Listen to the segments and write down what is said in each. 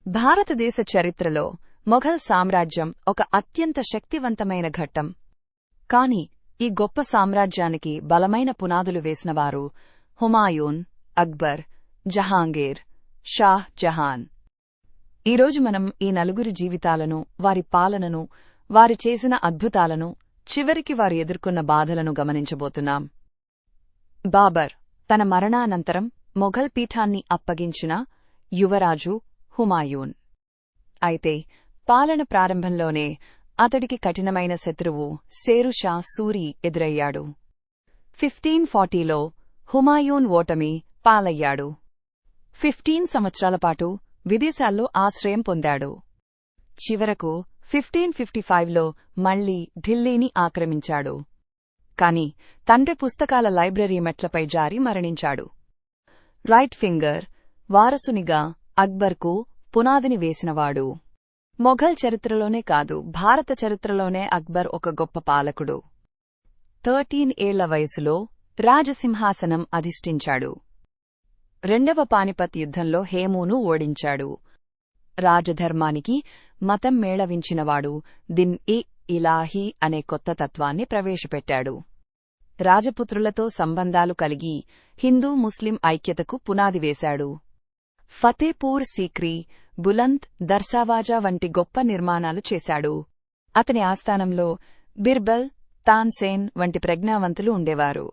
భారతదేశ చరిత్రలో మొఘల్ సామ్రాజ్యం ఒక అత్యంత శక్తివంతమైన ఘట్టం. కాని ఈ గొప్ప సామ్రాజ్యానికి బలమైన పునాదులు వేసినవారు హుమాయూన్, అక్బర్, జహాంగీర్, షాహ్ జహాన్. ఈరోజు మనం ఈ నలుగురి జీవితాలను, వారి పాలనను, వారు చేసిన అద్భుతాలను, చివరికి వారు ఎదుర్కొన్న బాధలను గమనించబోతున్నాం. బాబర్ తన మరణానంతరం మొఘల్ పీఠాన్ని అప్పగించిన యువరాజు హుమాయూన్. అయితే పాలన ప్రారంభంలోనే అతడికి కఠినమైన శత్రువు షేరు షా సూరి ఎదురయ్యాడు. 1540లో హుమాయూన్ ఓటమి పాలయ్యాడు. 15 సంవత్సరాలపాటు విదేశాల్లో ఆశ్రయం పొందాడు. చివరకు 1555లో మళ్లీ ఢిల్లీని ఆక్రమించాడు. కాని తండ్రి పుస్తకాల లైబ్రరీ మెట్లపై జారి మరణించాడు. రైట్ ఫింగర్ వారసునిగా అక్బర్కు పునాదిని వేసినవాడు. మొఘల్ చరిత్రలోనే కాదు, భారత చరిత్రలోనే అక్బర్ ఒక గొప్ప పాలకుడు. 13 ఏళ్ల వయసులో రాజసింహాసనం అధిష్ఠించాడు. రెండవ పానిపత్ యుద్ధంలో హేమూను ఓడించాడు. రాజధర్మానికి మతం మేళవించినవాడు. దిన్-ఇ-ఇలాహీ అనే కొత్త తత్వాన్ని ప్రవేశపెట్టాడు. రాజపుత్రులతో సంబంధాలు కలిగి హిందూ ముస్లిం ఐక్యతకు పునాది వేశాడు. ఫతేపూర్ సీక్రీ, బులంద్ దర్సావాజా వంటి గొప్ప నిర్మాణాలు చేశాడు. అతని ఆస్థానంలో బిర్బల్, తాన్సేన్ వంటి ప్రజ్ఞావంతులు ఉండేవారు.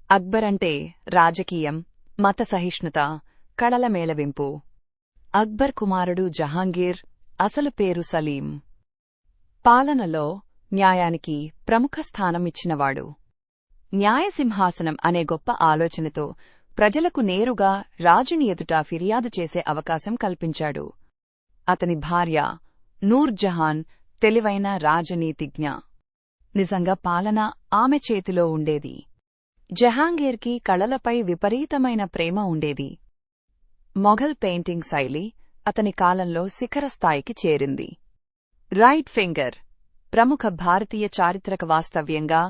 అక్బర్ అంటే రాజకీయం, మత సహిష్ణుత, కళల మేళవింపు. అక్బర్ కుమారుడు జహాంగీర్, అసలు పేరు సలీం. పాలనలో న్యాయానికి ప్రముఖ స్థానం ఇచ్చినవాడు. న్యాయసింహాసనం అనే గొప్ప ఆలోచనతో ప్రజలకు నేరుగా రాజుని ఎదుట ఫిర్యాదు చేసే అవకాశం కల్పించాడు. అతని భార్య నూర్ జహాన్ తెలివైన రాజనీతిజ్ఞ. నిజంగా పాలన ఆమె చేతిలో ఉండేది. జహాంగీర్కి కళలపై విపరీతమైన ప్రేమ ఉండేది. మొఘల్ పెయింటింగ్ శైలి అతని కాలంలో శిఖరస్థాయికి చేరింది. రైట్ ఫింగర్ ప్రముఖ భారతీయ చారిత్రక వాస్తవ్యంగా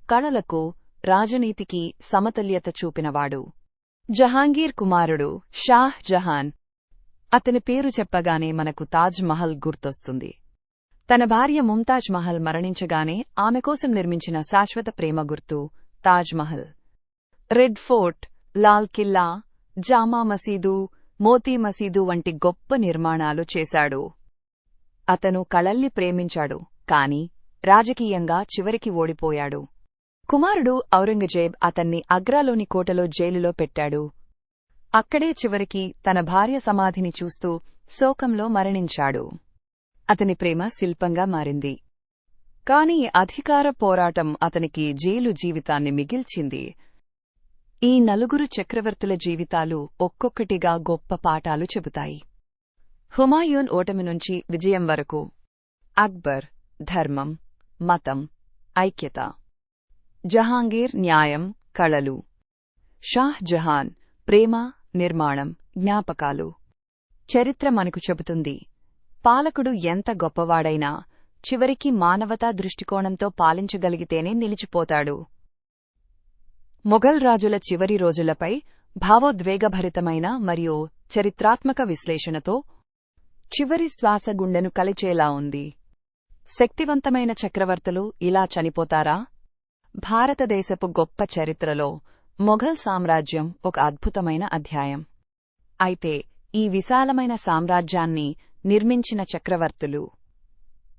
కళలకు, రాజనీతికి సమతుల్యత చూపినవాడు. జహాంగీర్ కుమారుడు షాహ్ జహాన్. అతని పేరు చెప్పగానే మనకు తాజ్ మహల్ గుర్తొస్తుంది. తన భార్య ముంతాజ్ మహల్ మరణించగానే ఆమె కోసం నిర్మించిన శాశ్వత ప్రేమ గుర్తు తాజ్ మహల్. రెడ్ ఫోర్ట్, లాల్ కిల్లా, జామా మసీదు, మోతీ మసీదు వంటి గొప్ప నిర్మాణాలు చేశాడు. అతను కళల్ని ప్రేమించాడు, కాని రాజకీయంగా చివరికి ఓడిపోయాడు. కుమారుడు ఔరంగజేబ్ అతన్ని అగ్రాలోని కోటలో జైలులో పెట్టాడు. అక్కడే చివరికి తన భార్య సమాధిని చూస్తూ శోకంలో మరణించాడు. అతని ప్రేమ శిల్పంగా మారింది. కాని అధికార పోరాటం అతనికి జైలు జీవితాన్ని మిగిల్చింది. ఈ నలుగురు చక్రవర్తుల జీవితాలు ఒక్కొక్కటిగా గొప్ప పాఠాలు చెబుతాయి. హుమాయూన్ ఓటమి నుంచి విజయం వరకు. అక్బర్ ధర్మం, మతం, ఐక్యత. జహాంగీర్ న్యాయం, కళలు. షాహ్ జహాన్ ప్రేమ, నిర్మాణం, జ్ఞాపకాలు. చరిత్ర మనకు చెబుతుంది, పాలకుడు ఎంత గొప్పవాడైనా చివరికి మానవతా దృష్టికోణంతో పాలించగలిగితేనే నిలిచిపోతాడు. మొఘల్ రాజుల చివరి రోజులపై భావోద్వేగభరితమైన మరియు చరిత్రాత్మక విశ్లేషణతో చివరి శ్వాస గుండెను కలిచేలా ఉంది. శక్తివంతమైన చక్రవర్తులు ఇలా చనిపోతారా? భారతదేశపు గొప్ప చరిత్రలో మొఘల్ సామ్రాజ్యం ఒక అద్భుతమైన అధ్యాయం. అయితే ఈ విశాలమైన సామ్రాజ్యాన్ని నిర్మించిన చక్రవర్తులు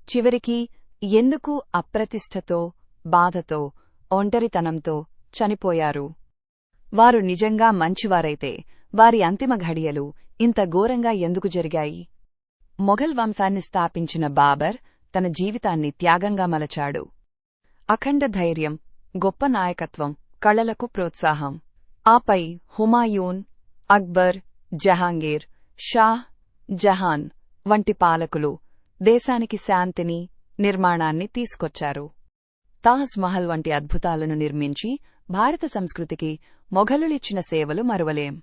చివరికి ఎందుకు అప్రతిష్టతో, బాధతో, ఒంటరితనంతో చనిపోయారు? వారు నిజంగా మంచివారైతే వారి అంతిమ ఘడియలు ఇంత ఘోరంగా ఎందుకు జరిగాయి? మొఘల్ వంశాన్ని స్థాపించిన బాబర్ తన జీవితాన్ని త్యాగంగా మలచాడు. అఖండ ధైర్యం, గొప్ప నాయకత్వం, కళలకు ప్రోత్సాహం. ఆపై హుమాయూన్, అక్బర్, జహాంగీర్, షాహ్ జహాన్ వంటి పాలకులు దేశానికి శాంతిని, నిర్మాణాన్ని తీసుకొచ్చారు. తాజ్ మహల్ వంటి అద్భుతాలను నిర్మించి భారత సంస్కృతికి మొఘలులిచ్చిన సేవలు మరువలేం.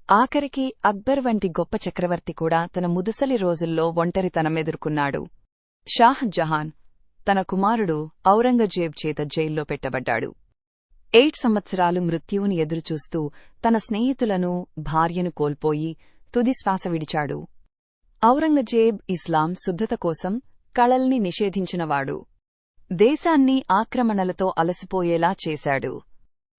ఆఖరికి అక్బర్ వంటి గొప్ప చక్రవర్తి కూడా తన ముదుసలి రోజుల్లో ఒంటరితనం ఎదుర్కొన్నాడు. షాహ్ జహాన్ తన కుమారుడు ఔరంగజేబ్ చేత జైల్లో పెట్టబడ్డాడు. 8 సంవత్సరాలు మృత్యువుని ఎదురుచూస్తూ తన స్నేహితులను, భార్యను కోల్పోయి తుది శ్వాస విడిచాడు. ఔరంగజేబ్ ఇస్లాం శుద్ధత కోసం కళల్ని నిషేధించినవాడు. దేశాన్ని ఆక్రమణలతో అలసిపోయేలా చేశాడు.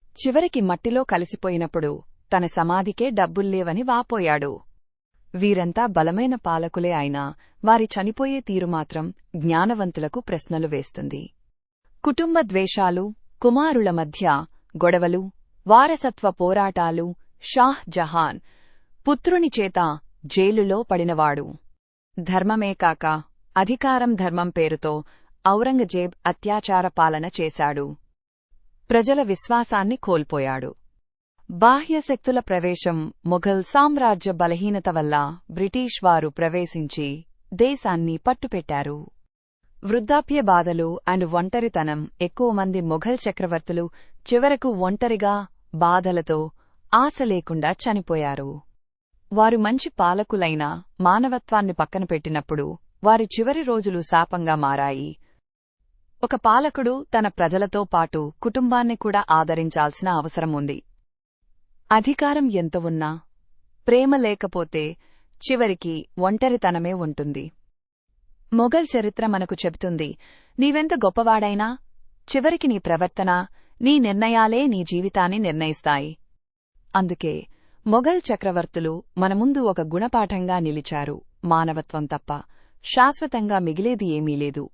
చివరికి మట్టిలో కలిసిపోయినప్పుడు తన సమాధికే డబ్బుల్లేవని వాపోయాడు. వీరంతా బలమైన పాలకులే అయినా వారి చనిపోయే తీరుమాత్రం జ్ఞానవంతులకు ప్రశ్నలు వేస్తుంది. కుటుంబ ద్వేషాలు, కుమారుల మధ్య గొడవలు, వారసత్వ పోరాటాలు. షాహ్ జహాన్ పుత్రుని చేత జైలులో పడినవాడు. ధర్మమే కాక అధికారం ధర్మం పేరుతో ఔరంగజేబ్ అత్యాచార పాలన చేశాడు. ప్రజల విశ్వాసాన్ని కోల్పోయాడు. బాహ్య శక్తుల ప్రవేశం. మొఘల్ సామ్రాజ్య బలహీనత వల్ల బ్రిటిష్ వారు ప్రవేశించి దేశాన్ని పట్టుపెట్టారు. వృద్ధాప్య బాధలు అండ్ ఒంటరితనం. ఎక్కువ మంది మొఘల్ చక్రవర్తులు చివరకు ఒంటరిగా, బాధలతో, ఆశ లేకుండా చనిపోయారు. వారు మంచి పాలకులైనా మానవత్వాన్ని పక్కన పెట్టినప్పుడు వారి చివరి రోజులు శాపంగా మారాయి. ఒక పాలకుడు తన ప్రజలతో పాటు కుటుంబాన్ని కూడా ఆదరించాల్సిన అవసరం ఉంది. అధికారం ఎంత ఉన్నా ప్రేమ లేకపోతే చివరికి ఒంటరితనమే ఉంటుంది. మొఘల్ చరిత్ర మనకు చెబుతుంది, నీవెంత గొప్పవాడైనా చివరికి నీ ప్రవర్తన, నీ నిర్ణయాలే నీ జీవితాన్ని నిర్ణయిస్తాయి. అందుకే మొఘల్ చక్రవర్తులు మన ముందు ఒక గుణపాఠంగా నిలిచారు. మానవత్వం తప్ప శాశ్వతంగా మిగిలేది ఏమీ లేదు.